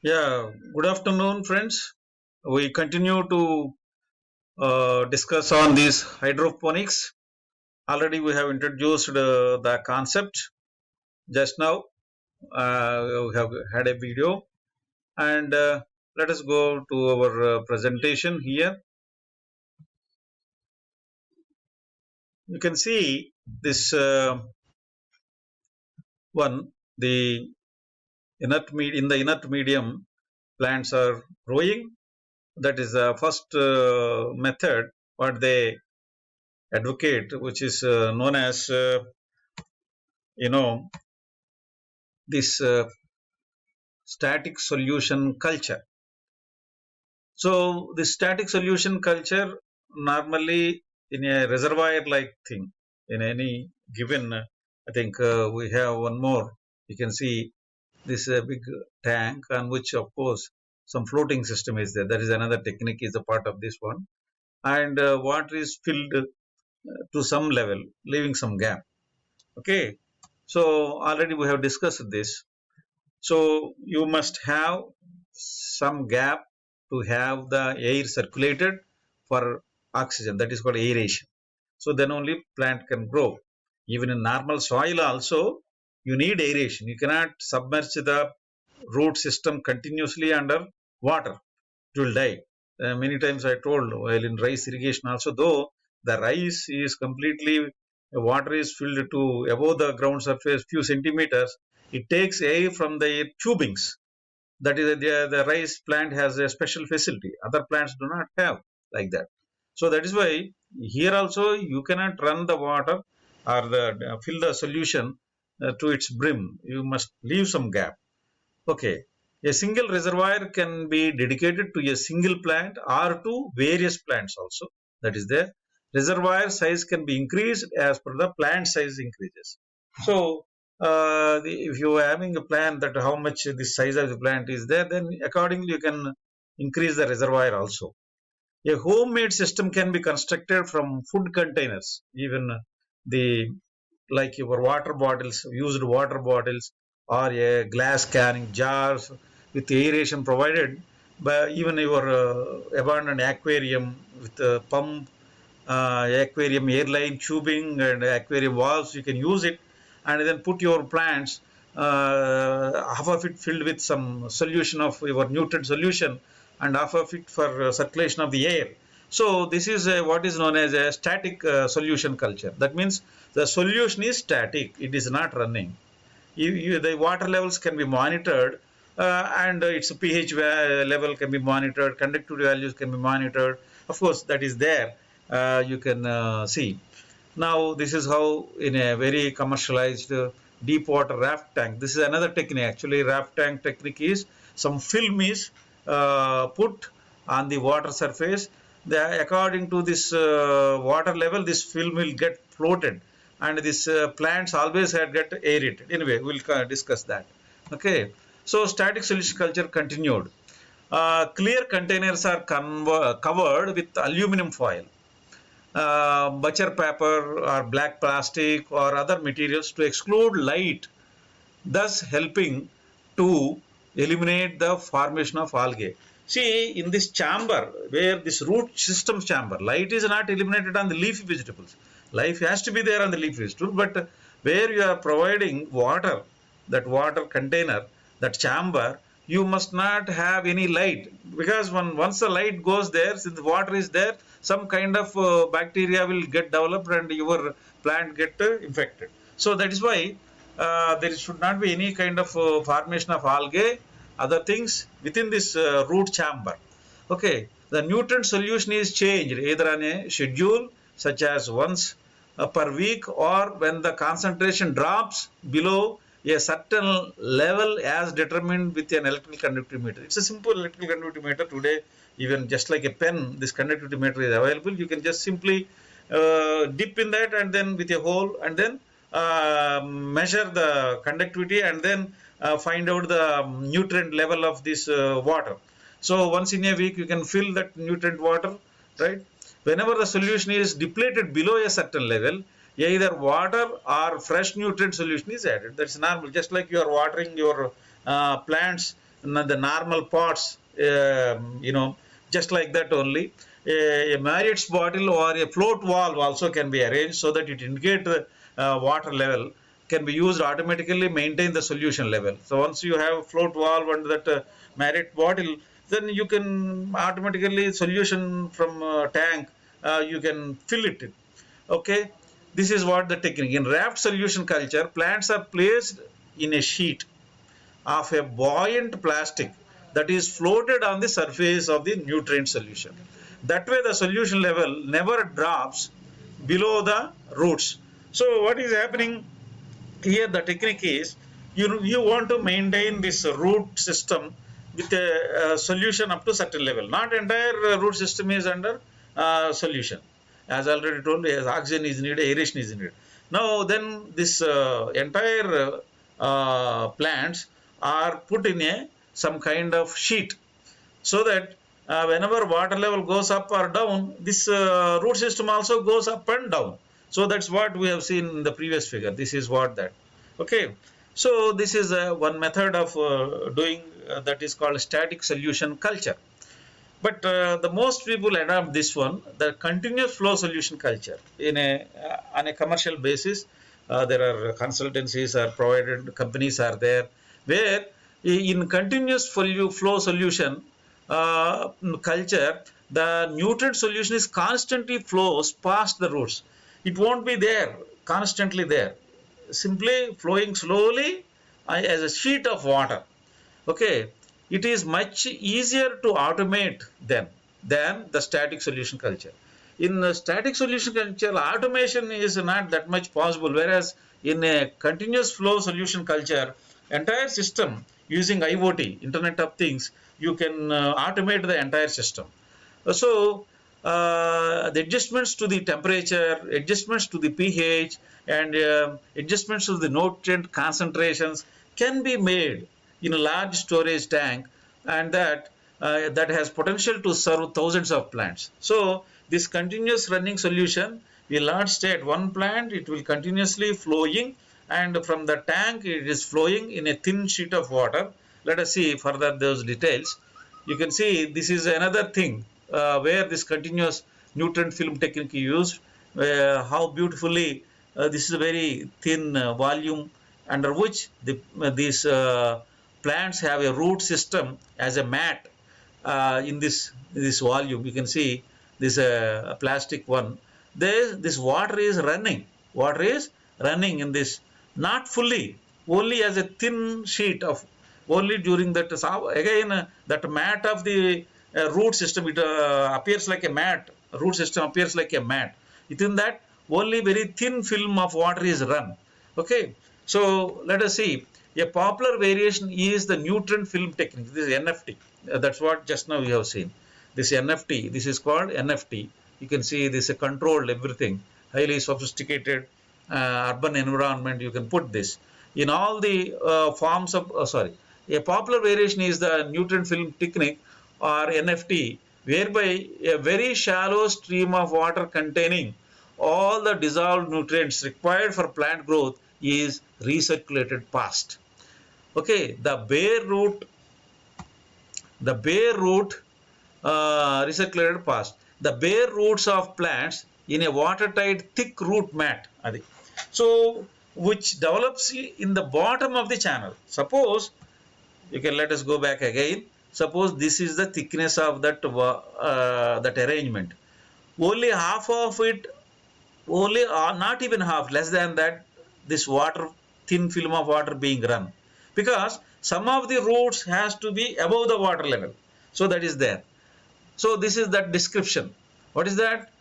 Yeah, good afternoon, friends. We continue to discuss on this hydroponics. Already we have introduced the concept just now. We have had a video, and let us go to our presentation here. You can see this one, the in the inert medium, plants are growing. That is the first method what they advocate, which is known as you know this static solution culture. So the static solution culture normally in a reservoir like thing in any given I think we have one more. You can see this big tank on which of course some floating system is there. That is another technique is a part of this one, and water is filled to some level, leaving some gap. Okay, so already we have discussed this. So you must have some gap to have the air circulated for oxygen. That is called aeration. So then only plant can grow. Even in normal soil also, you need aeration. You cannot submerge the root system continuously under water. It will die. Many times I told while in rice irrigation also, though the rice is completely water is filled to above the ground surface few centimeters, it takes air from the tubings. That is the rice plant has a special facility. Other plants do not have like that. So that is why here also you cannot run the water or fill the solution to its brim. You must leave some gap. Okay. A single reservoir can be dedicated to a single plant or to various plants also. That is there. Reservoir size can be increased as per the plant size increases. So, if you are having a plan that how much the size of the plant is there, then accordingly you can increase the reservoir also. A homemade system can be constructed from food containers, even the like your water bottles, used water bottles, or a glass canning jars with aeration provided. But even your abandoned aquarium with a pump, aquarium airline tubing and aquarium walls, you can use it, and then put your plants. Half of it filled with some solution of your nutrient solution, and half of it for circulation of the air. So this is what is known as a static solution culture. That means the solution is static; it is not running. The water levels can be monitored, and its pH level can be monitored, conductivity values can be monitored. Of course, that is there. You can see. Now, this is how in a very commercialized deep water raft tank. This is another technique. Actually, raft tank technique is some film is put on the water surface. According to this water level, this film will get floated, and these plants always had get aerated. Anyway, we'll discuss that. Okay. So static solution culture continued. Clear containers are covered with aluminum foil, butcher paper or black plastic or other materials to exclude light, thus helping to eliminate the formation of algae. See, in this chamber, where this root system chamber, light is not eliminated on the leafy vegetables. Life has to be there on the leafy vegetables, but where you are providing water, that water container, that chamber, you must not have any light, because once the light goes there, since the water is there, some kind of bacteria will get developed and your plant get infected. So that is why there should not be any kind of formation of algae, other things within this root chamber. Okay, the nutrient solution is changed either on a schedule, such as once per week, or when the concentration drops below a certain level as determined with an electrical conductivity meter. It's a simple electrical conductivity meter today. Even just like a pen, this conductivity meter is available. You can just simply dip in that, and then with a hole, and then measure the conductivity, and then find out the nutrient level of this water. So once in a week you can fill that nutrient water, right? Whenever the solution is depleted below a certain level, either water or fresh nutrient solution is added. That's normal. Just like you are watering your plants the normal pots, just like that only. A Marriott's bottle or a float valve also can be arranged so that it indicate the water level, can be used automatically, maintain the solution level. So once you have float valve and that Marriott bottle, then you can automatically solution from tank, you can fill it. Okay, this is what the technique. In raft solution culture, plants are placed in a sheet of a buoyant plastic that is floated on the surface of the nutrient solution. That way, the solution level never drops below the roots. So, what is happening here? The technique is you want to maintain this root system with a solution up to certain level. Not entire root system is under solution. As already told, as oxygen is needed, aeration is needed. Now, then this entire plants are put in a some kind of sheet so that whenever water level goes up or down, this root system also goes up and down. So that's what we have seen in the previous figure. This is what that. Okay. So this is one method of doing that is called static solution culture. But the most people adopt this one, the continuous flow solution culture, in a on a commercial basis. There are consultancies are provided, companies are there, where in continuous flow solution culture, the nutrient solution is constantly flows past the roots. It won't be there constantly there, simply flowing slowly as a sheet of water. Okay, it is much easier to automate them than the static solution culture. In the static solution culture, automation is not that much possible, whereas in a continuous flow solution culture, entire system using IoT, Internet of Things, you can automate the entire system. So the adjustments to the temperature, adjustments to the pH, and adjustments to the nutrient concentrations can be made in a large storage tank, and that has potential to serve thousands of plants. So this continuous running solution will not stay at one plant, it will continuously flowing, and from the tank it is flowing in a thin sheet of water. Let us see further those details. You can see this is another thing where this continuous nutrient film technique is used. How beautifully this is a very thin volume under which these plants have a root system as a mat in this volume. You can see this plastic one. This water is running. Water is running in this, not fully, only as a thin sheet of, only during that. Again, that mat of the root system, it appears like a mat. Root system appears like a mat. Within that, only very thin film of water is run. Okay, so let us see. A popular variation is the nutrient film technique. This is NFT. That's what just now we have seen. This NFT. This is called NFT. You can see this is controlled everything. Highly sophisticated urban environment. You can put this in all the forms of. Sorry. A popular variation is the nutrient film technique, or NFT, whereby a very shallow stream of water containing all the dissolved nutrients required for plant growth is recirculated past. Okay, recirculated past. The bare roots of plants in a watertight thick root mat. So, which develops in the bottom of the channel. Suppose, you can let us go back again. Suppose this is the thickness of that arrangement. Only half of it, only not even half, less than that, this water, thin film of water being run, because some of the roots has to be above the water level. So that is there. So this is that description. What is that?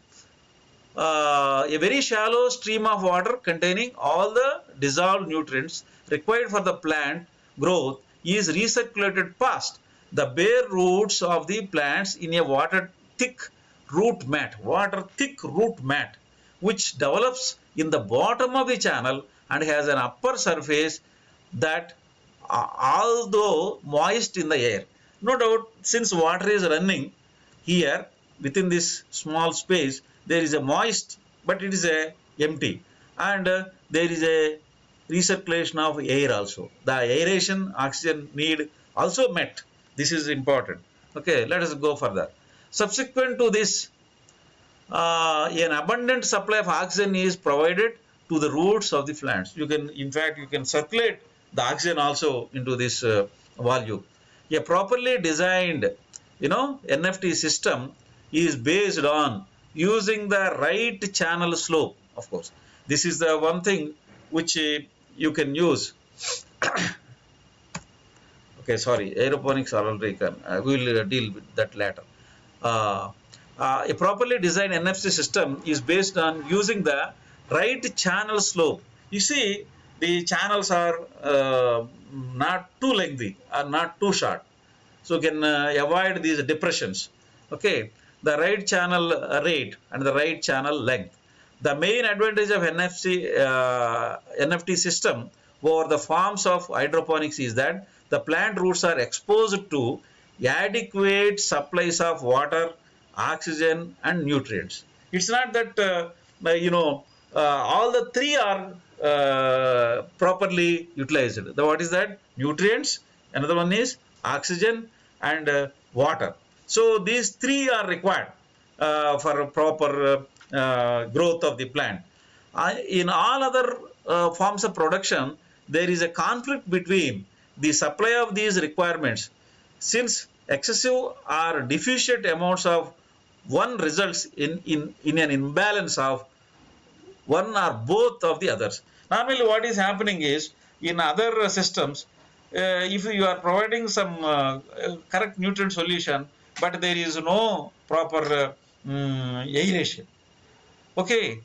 A very shallow stream of water containing all the dissolved nutrients required for the plant growth is recirculated past the bare roots of the plants in a water thick root mat, which develops in the bottom of the channel and has an upper surface that although moist in the air. No doubt, since water is running here within this small space, there is a moist, but it is empty, and there is a recirculation of air also. The aeration, oxygen need also met. This is important. Okay, let us go further. Subsequent to this, an abundant supply of oxygen is provided to the roots of the plants. You can, in fact, you can circulate the oxygen also into this volume. A properly designed, NFT system is based on using the right channel slope. Of course, this is the one thing which you can use. Okay, sorry, aeroponics are already come. We will deal with that later. Uh, a properly designed NFC system is based on using the right channel slope. You see, the channels are not too lengthy or not too short, so you can avoid these depressions. Okay, the right channel rate and the right channel length. The main advantage of NFT system over the forms of hydroponics is that the plant roots are exposed to adequate supplies of water, oxygen, and nutrients. It's not that all the three are properly utilized. What is that? Nutrients. Another one is oxygen and water. So these three are required for a proper growth of the plant. In all other forms of production, there is a conflict between the supply of these requirements. Since excessive or deficient amounts of one results in an imbalance of one or both of the others. Normally, what is happening is in other systems, if you are providing some correct nutrient solution, but there is no proper aeration. Okay,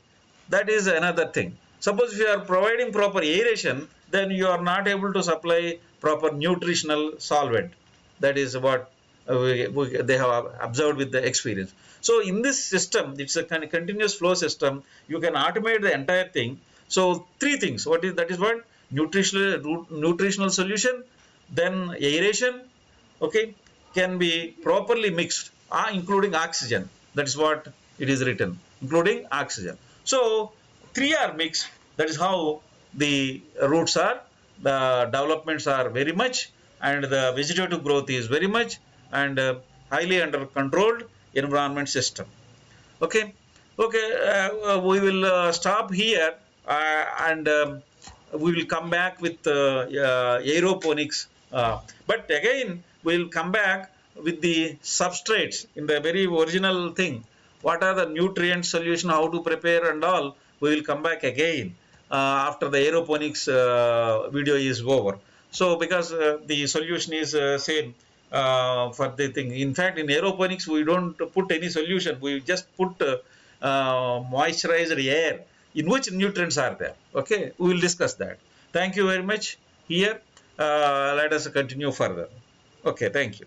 that is another thing. Suppose if you are providing proper aeration, then you are not able to supply proper nutritional solvent. That is what they have observed with the experience. So in this system, it's a kind of continuous flow system. You can automate the entire thing. So three things. What is that? Is what nutritional solution, then aeration. Okay, can be properly mixed, including oxygen. That is what it is written, including oxygen. So three are mixed. That is how the roots are. The developments are very much, and the vegetative growth is very much, and highly under controlled environment system. Okay, okay. We will stop here, and we will come back with aeroponics. But again, we will come back with the substrates in the very original thing. What are the nutrient solution, how to prepare and all. We will come back again after the aeroponics video is over. So because the solution is same for the thing. In fact, in aeroponics, we don't put any solution. We just put moisturized air in which nutrients are there. Okay, we will discuss that. Thank you very much. Here, let us continue further. Okay, thank you.